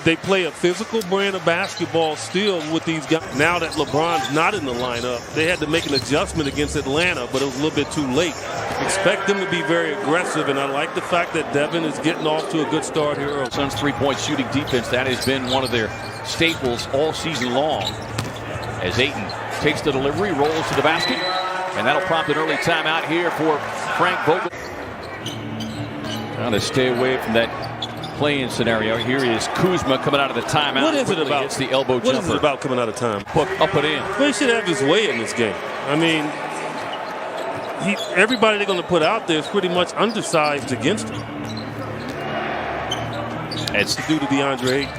They play a physical brand of basketball still with these guys. Now that LeBron's not in the lineup, they had to make an adjustment against Atlanta, but it was a little bit too late. Expect them to be very aggressive, and I like the fact that Devin is getting off to a good start here early. Suns three-point shooting defense, that has been one of their staples all season long. As Ayton takes the delivery, rolls to the basket, and that'll prompt an early timeout here for Frank Vogel. Trying to stay away from that play-in scenario. Here is Kuzma coming out of the timeout. What is it about? It's the elbow jumper. What is it about coming out of time? Hook up and in. Well, he should have his way in this game. I mean, everybody they're going to put out there is pretty much undersized against him. It's due to DeAndre Ayton.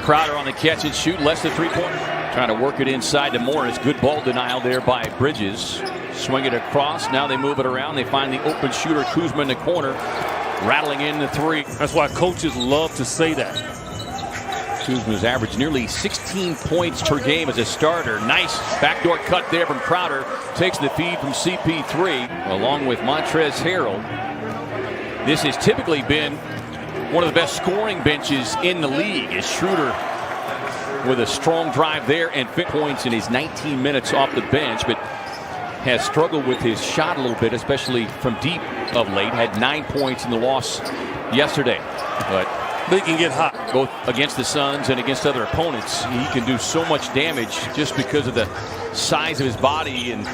Crowder on the catch and shoot, less than 3 points. Trying to work it inside to Morris. Good ball denial there by Bridges. Swing it across. Now they move it around. They find the open shooter, Kuzma, in the corner. Rattling in the three. That's why coaches love to say that. Kuzma's averaged nearly 16 points per game as a starter. Nice backdoor cut there from Crowder. Takes the feed from CP3 along with Montrezl Harrell. This has typically been one of the best scoring benches in the league. As Schroeder with a strong drive there and 5 points in his 19 minutes off the bench, but has struggled with his shot a little bit, especially from deep of late. Had 9 points in the loss yesterday. But they can get hot. Both against the Suns and against other opponents. He can do so much damage just because of the size of his body and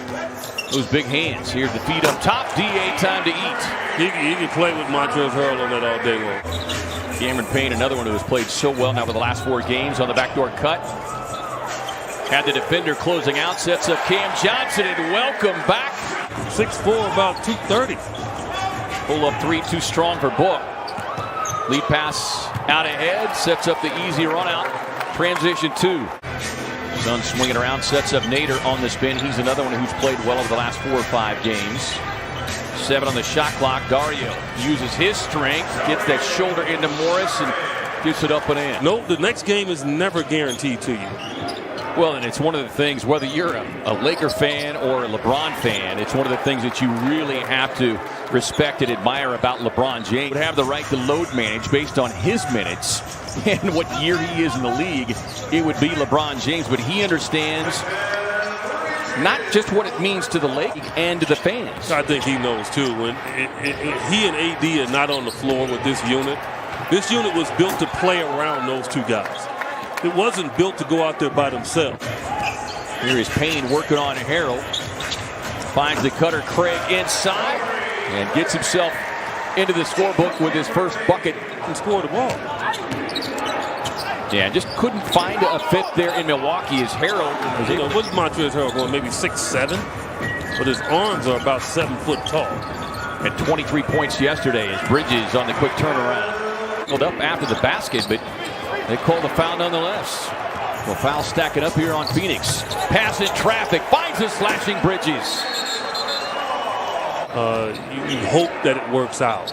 those big hands. Here's the feed up top. DA time to eat. He can play with Montrezl Harrell on that all day long. Cameron Payne, another one who has played so well now for the last 4 games on the backdoor cut. Had the defender closing out, sets up Cam Johnson, and welcome back. 6'4", about 230. Pull up three, too strong for Book. Lead pass out ahead, sets up the easy run out. Transition 2. Sun swinging around, sets up Nader on the spin. He's another one who's played well over the last 4 or 5 games. 7 on the shot clock. Dario uses his strength, gets that shoulder into Morris, and gets it up and in. No, the next game is never guaranteed to you. Well, and it's one of the things, whether you're a Laker fan or a LeBron fan, it's one of the things that you really have to respect and admire about LeBron James. Would have the right to load manage based on his minutes and what year he is in the league. It would be LeBron James, but he understands not just what it means to the league and to the fans. I think he knows too. When he and AD are not on the floor with this unit was built to play around those 2 guys. It wasn't built to go out there by themselves. Here is Payne working on Harrell. Finds the cutter Craig inside and gets himself into the scorebook with his first bucket and scored the ball. Yeah, just couldn't find a fit there in Milwaukee as Harrell. You know, what's Montrezl Harrell going? Maybe 6'7", but his arms are about 7 foot tall. And 23 points yesterday as Bridges on the quick turnaround. Pulled up after the basket, but they called the foul nonetheless. Well, foul stacking up here on Phoenix. Pass in traffic, finds the slashing Bridges. You hope that it works out.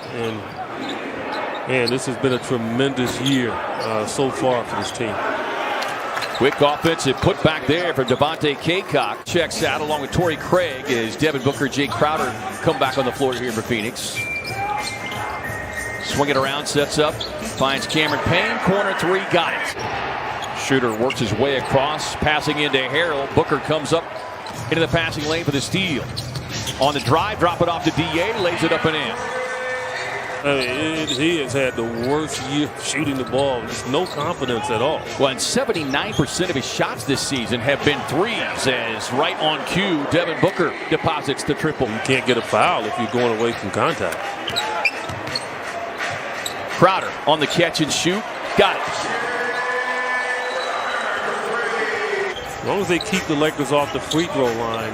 And this has been a tremendous year so far for this team. Quick offensive put back there for Devontae Caycock. Checks out along with Torrey Craig as Devin Booker, Jay Crowder come back on the floor here for Phoenix. Swing it around, sets up, finds Cameron Payne, corner 3, got it. Shooter works his way across, passing into Harrell. Booker comes up into the passing lane for the steal. On the drive, drop it off to DA, lays it up and in. He has had the worst year shooting the ball. Just no confidence at all. Well, and 79% of his shots this season have been threes, as right on cue, Devin Booker deposits the triple. You can't get a foul if you're going away from contact. Crowder on the catch and shoot. Got it. As long as they keep the Lakers off the free throw line,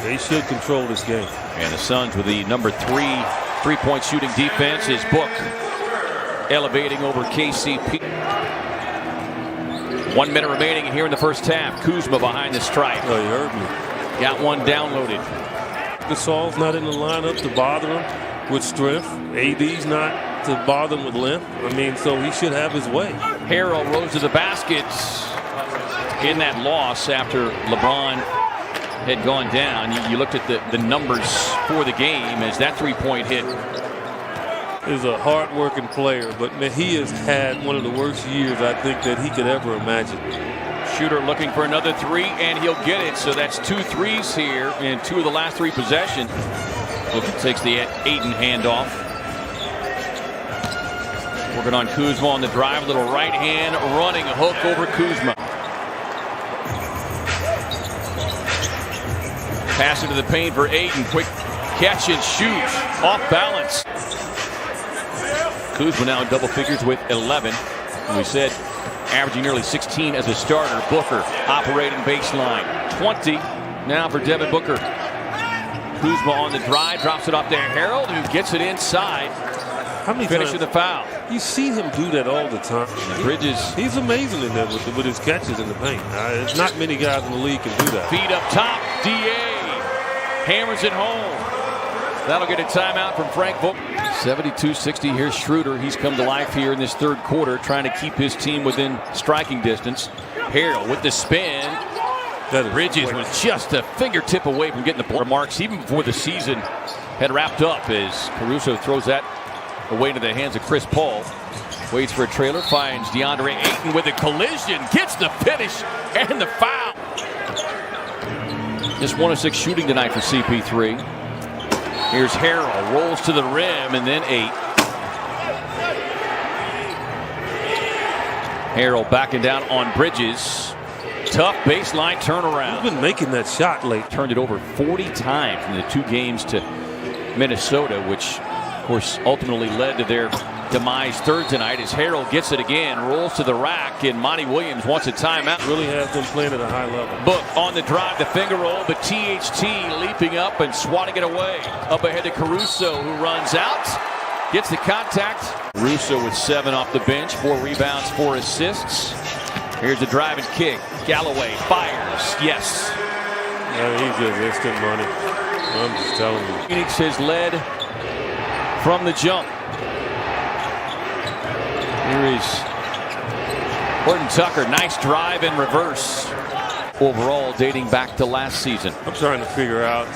they should control this game. And the Suns with the number 3 three-point shooting defense is Book elevating over KCP. 1 minute remaining here in the first half. Kuzma behind the stripe. Oh, you heard me. Got one downloaded. Gasol's not in the lineup to bother him with strength. AD's not to bother him with length. I mean, so he should have his way. Harrell rose to the basket in that loss after LeBron had gone down. You looked at the numbers for the game as that 3-point hit. is a hard-working player, but man, he has had one of the worst years I think that he could ever imagine. Shooter looking for another three, and he'll get it. So that's 2 threes here in 2 of the last 3 possessions. Booker takes the Ayton handoff. Working on Kuzma on the drive. Little right hand running hook over Kuzma. Pass into the paint for Ayton. Quick catch and shoot. Off balance. Kuzma now in double figures with 11. And we said averaging nearly 16 as a starter. Booker operating baseline. 20 now for Devin Booker. Kuzma on the drive, drops it off there. Harold, who gets it inside. How many finishing times the foul? You see him do that all the time. Bridges. He's amazing in that with his catches in the paint. There's not many guys in the league can do that. Feed up top. DA hammers it home. That'll get a timeout from Frank Booker. 72-60. Here's Schroeder. He's come to life here in this third quarter, trying to keep his team within striking distance. Harold with the spin. Bridges was just a fingertip away from getting the ball. Remarks even before the season had wrapped up as Caruso throws that away into the hands of Chris Paul. Waits for a trailer, finds DeAndre Ayton with a collision, gets the finish and the foul. Just 1 of 6 shooting tonight for CP3. Here's Harold, rolls to the rim, and then 8. Harold backing down on Bridges. Tough baseline turnaround. He's been making that shot late. Turned it over 40 times in the 2 games to Minnesota, which, of course, ultimately led to their demise third tonight as Harold gets it again, rolls to the rack, and Monty Williams wants a timeout. Really has them playing at a high level. Book on the drive, the finger roll, but THT leaping up and swatting it away. Up ahead to Caruso, who runs out, gets the contact. Caruso with 7 off the bench, 4 rebounds, 4 assists. Here's the drive and kick. Galloway fires. Yes. Yeah, he's just instant money. I'm just telling you. Phoenix has led from the jump. Here is Horton Tucker. Nice drive in reverse. Overall, dating back to last season. I'm trying to figure out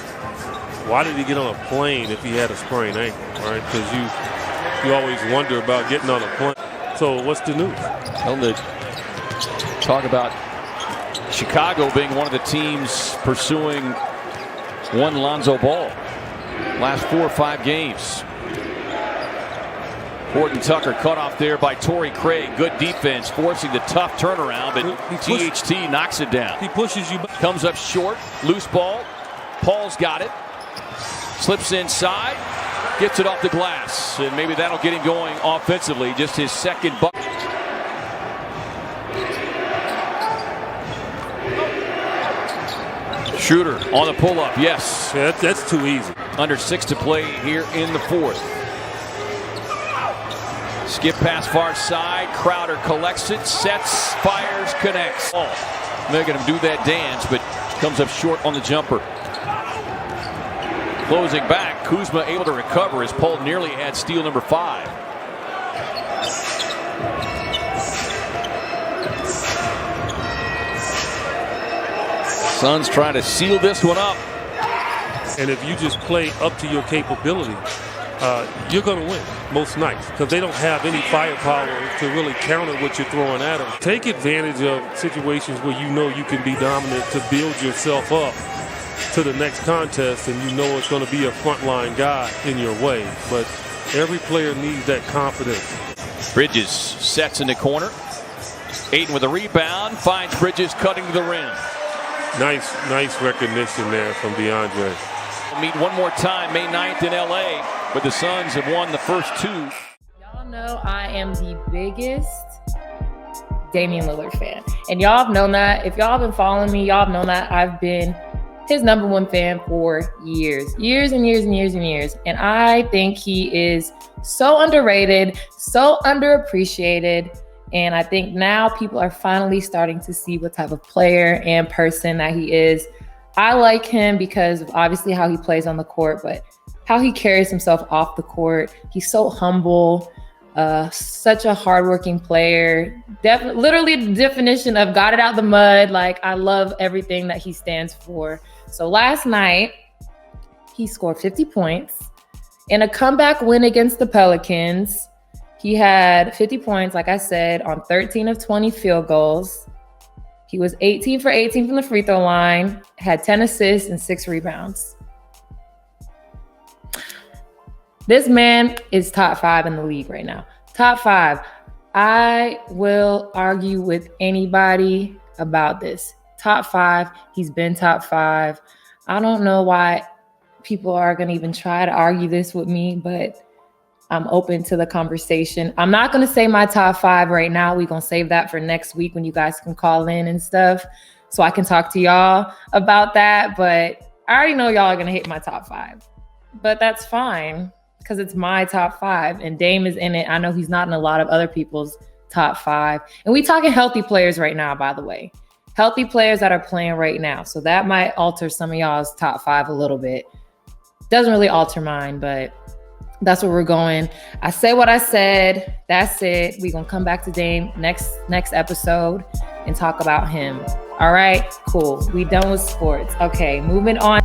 why did he get on a plane if he had a sprained ankle, right? Because you always wonder about getting on a plane. So what's the news? Well, the talk about Chicago being one of the teams pursuing one Lonzo Ball. Last 4 or 5 games. Horton Tucker cut off there by Torrey Craig. Good defense, forcing the tough turnaround, but THT knocks it down. He pushes you back. Comes up short, loose ball. Paul's got it. Slips inside, gets it off the glass, and maybe that'll get him going offensively. Just his second bucket. Shooter on the pull-up, yes. Yeah, that's too easy. Under 6 to play here in the 4th. Skip pass far side. Crowder collects it, sets, fires, connects. Oh, making him do that dance, but comes up short on the jumper. Closing back, Kuzma able to recover as Paul nearly had steal number 5. Suns trying to seal this one up. And if you just play up to your capability, you're going to win most nights because they don't have any firepower to really counter what you're throwing at them. Take advantage of situations where you know you can be dominant to build yourself up to the next contest, and you know it's going to be a frontline guy in your way. But every player needs that confidence. Bridges sets in the corner. Ayton with a rebound, finds Bridges cutting to the rim. Nice recognition there from DeAndre. We'll meet one more time May 9th in LA, but the Suns have won the first 2. Y'all know I am the biggest Damian Lillard fan. And y'all have known that. If y'all have been following me, y'all have known that I've been his #1 fan for years. Years and years and years and years. And I think he is so underrated, so underappreciated. And I think now people are finally starting to see what type of player and person that he is. I like him because of obviously how he plays on the court, but how he carries himself off the court. He's so humble, such a hardworking player. Literally the definition of got it out the mud. Like, I love everything that he stands for. So last night, he scored 50 points. In a comeback win against the Pelicans, he had 50 points, like I said, on 13 of 20 field goals. He was 18 for 18 from the free throw line, had 10 assists and 6 rebounds. This man is top 5 in the league right now. Top 5. I will argue with anybody about this. Top 5. He's been top 5. I don't know why people are going to even try to argue this with me, but I'm open to the conversation. I'm not going to say my top 5 right now. We're going to save that for next week when you guys can call in and stuff so I can talk to y'all about that. But I already know y'all are going to hate my top 5. But that's fine because it's my top 5 and Dame is in it. I know he's not in a lot of other people's top 5. And we talking healthy players right now, by the way. Healthy players that are playing right now. So that might alter some of y'all's top 5 a little bit. Doesn't really alter mine, but that's where we're going. I said what I said. That's it. We're going to come back to Dame next episode and talk about him. All right, cool. We done with sports. Okay, moving on.